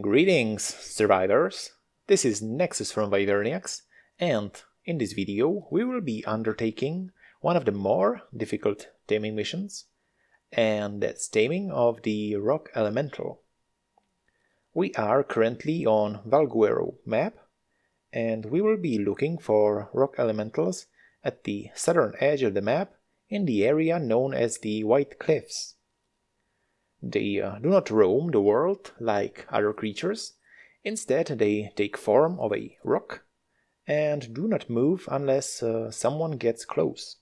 Greetings, survivors! This is Nexus from Valguero, and in this video we will be undertaking one of the more difficult taming missions, and that's taming of the rock elemental. We are currently on Valguero map, and we will be looking for rock elementals at the southern edge of the map in the area known as the White Cliffs. They do not roam the world like other creatures. Instead, they take form of a rock and do not move unless someone gets close.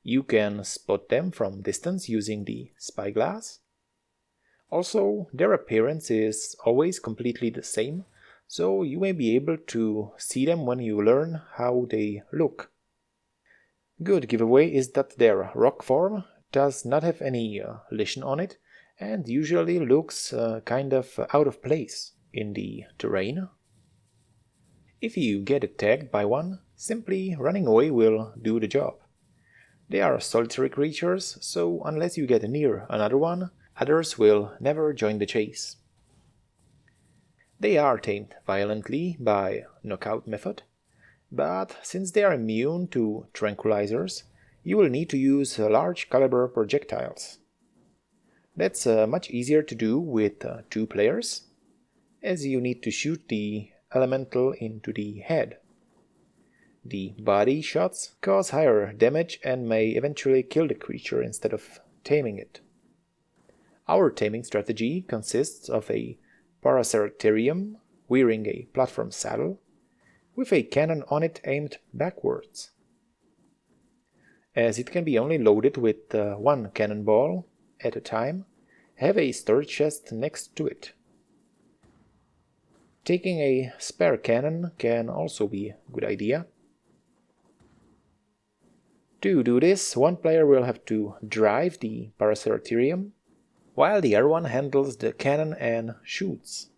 You can spot them from distance using the spyglass. Also, their appearance is always completely the same, so you may be able to see them when you learn how they look. Good giveaway is that their rock form does not have any lesion on it and usually looks kind of out of place in the terrain. If you get attacked by one, simply running away will do the job. They are solitary creatures, so unless you get near another one, others will never join the chase. They are tamed violently by knockout method, but since they are immune to tranquilizers, you will need to use large caliber projectiles. That's much easier to do with 2 players, as you need to shoot the elemental into the head. The body shots cause higher damage and may eventually kill the creature instead of taming it. Our taming strategy consists of a Paracerterium wearing a platform saddle, with a cannon on it aimed backwards. As it can be only loaded with 1 cannonball at a time, have a storage chest next to it. Taking a spare cannon can also be a good idea. To do this, one player will have to drive the Paracerterium, while the other one handles the cannon and shoots.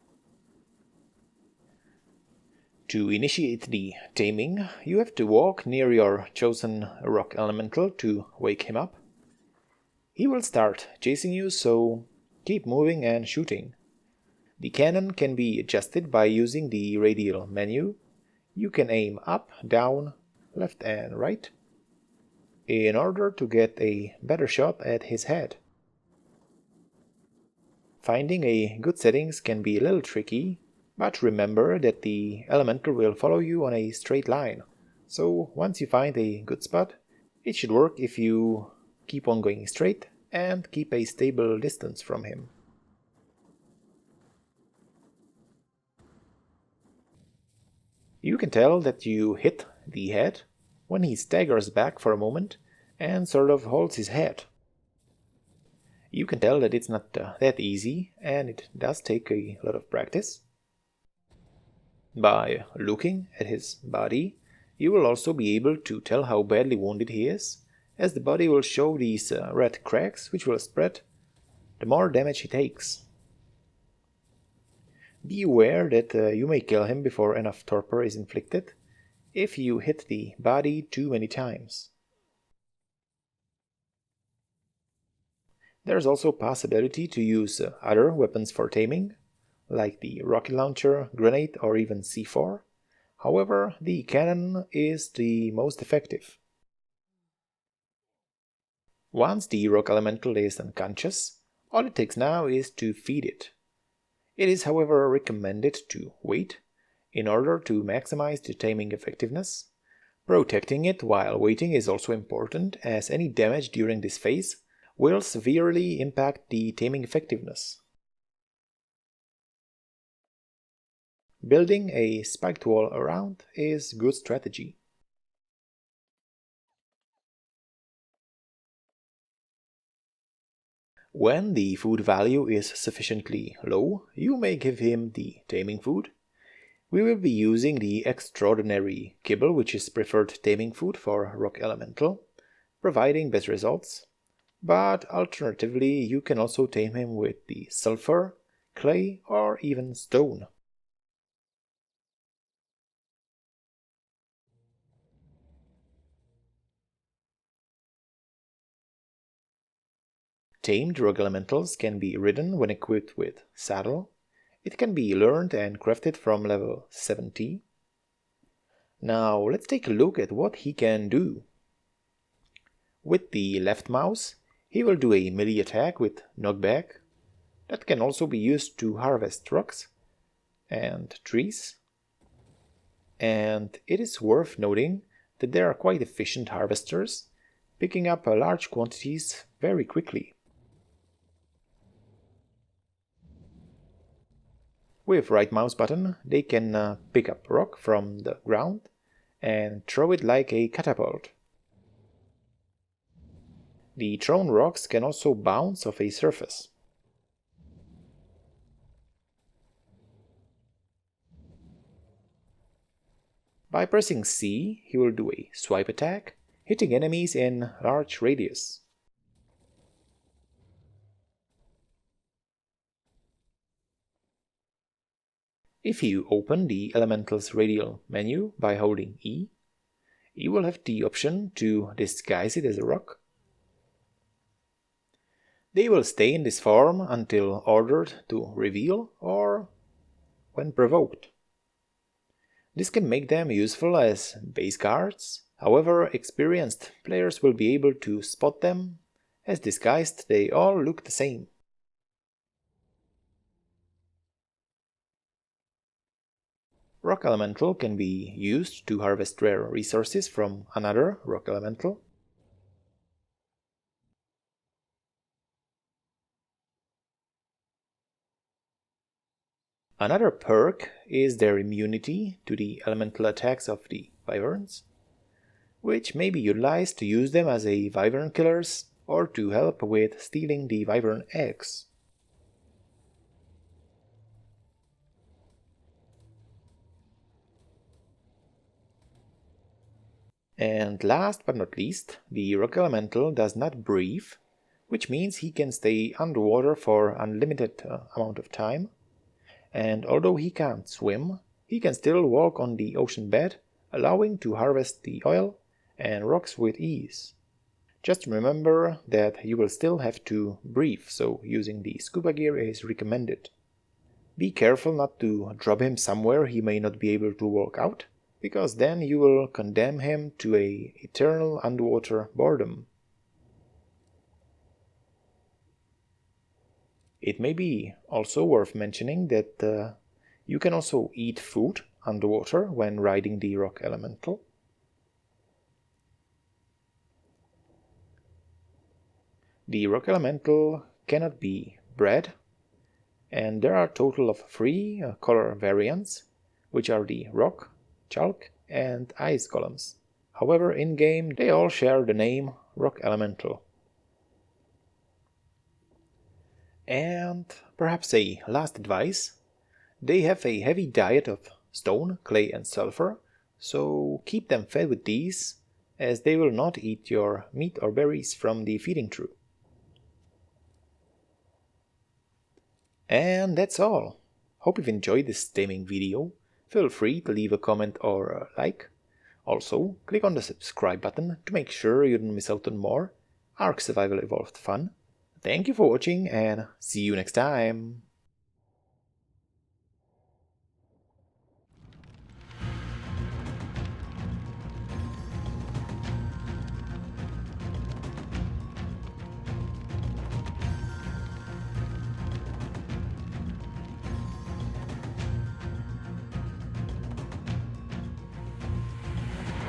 To initiate the taming, you have to walk near your chosen rock elemental to wake him up. He will start chasing you, so keep moving and shooting. The cannon can be adjusted by using the radial menu. You can aim up, down, left and right, in order to get a better shot at his head. Finding a good settings can be a little tricky, but remember that the elemental will follow you on a straight line, so once you find a good spot, it should work if you keep on going straight and keep a stable distance from him. You can tell that you hit the head when he staggers back for a moment and sort of holds his head. You can tell that it's not that easy, and it does take a lot of practice. By looking at his body, you will also be able to tell how badly wounded he is, as the body will show these red cracks which will spread the more damage he takes. Be aware that you may kill him before enough torpor is inflicted if you hit the body too many times. There's also a possibility to use other weapons for taming, like the rocket launcher, grenade or even C4. However, the cannon is the most effective. Once the rock elemental is unconscious, all it takes now is to feed it. It is however recommended to wait in order to maximize the taming effectiveness. Protecting it while waiting is also important, as any damage during this phase will severely impact the taming effectiveness. Building a spiked wall around is good strategy. When the food value is sufficiently low, you may give him the taming food. We will be using the extraordinary kibble, which is preferred taming food for rock elemental, providing best results. But alternatively, you can also tame him with the sulfur, clay or even stone. Tamed rock elementals can be ridden when equipped with saddle, It can be learned and crafted from level 70. Now let's take a look at what he can do. With the left mouse, he will do a melee attack with knockback. That can also be used to harvest rocks and trees. And it is worth noting that they are quite efficient harvesters, picking up large quantities very quickly. With right mouse button, they can pick up rock from the ground and throw it like a catapult. The thrown rocks can also bounce off a surface. By pressing C, he will do a swipe attack, hitting enemies in large radius. If you open the Elemental's radial menu by holding E, you will have the option to disguise it as a rock. They will stay in this form until ordered to reveal or when provoked. This can make them useful as base guards, however experienced players will be able to spot them, as disguised they all look the same. Rock Elemental can be used to harvest rare resources from another Rock Elemental. Another perk is their immunity to the elemental attacks of the wyverns, which may be utilized to use them as a wyvern killers or to help with stealing the wyvern eggs. And last but not least, the Rock Elemental does not breathe, which means he can stay underwater for unlimited amount of time. And although he can't swim, he can still walk on the ocean bed, allowing to harvest the oil and rocks with ease. Just remember that you will still have to breathe, so using the scuba gear is recommended. Be careful not to drop him somewhere he may not be able to walk out, because then you will condemn him to an eternal underwater boredom. It may be also worth mentioning that you can also eat food underwater when riding the Rock Elemental. The Rock Elemental cannot be bred, and there are a total of 3 color variants, which are the Rock, Chalk and Ice Golems. However, in-game they all share the name Rock Elemental. And perhaps a last advice, they have a heavy diet of stone, clay and sulfur, so keep them fed with these, as they will not eat your meat or berries from the feeding trough. And that's all. Hope you've enjoyed this taming video. Feel free to leave a comment or a like. Also, click on the subscribe button to make sure you don't miss out on more Ark Survival Evolved fun. Thank you for watching and see you next time!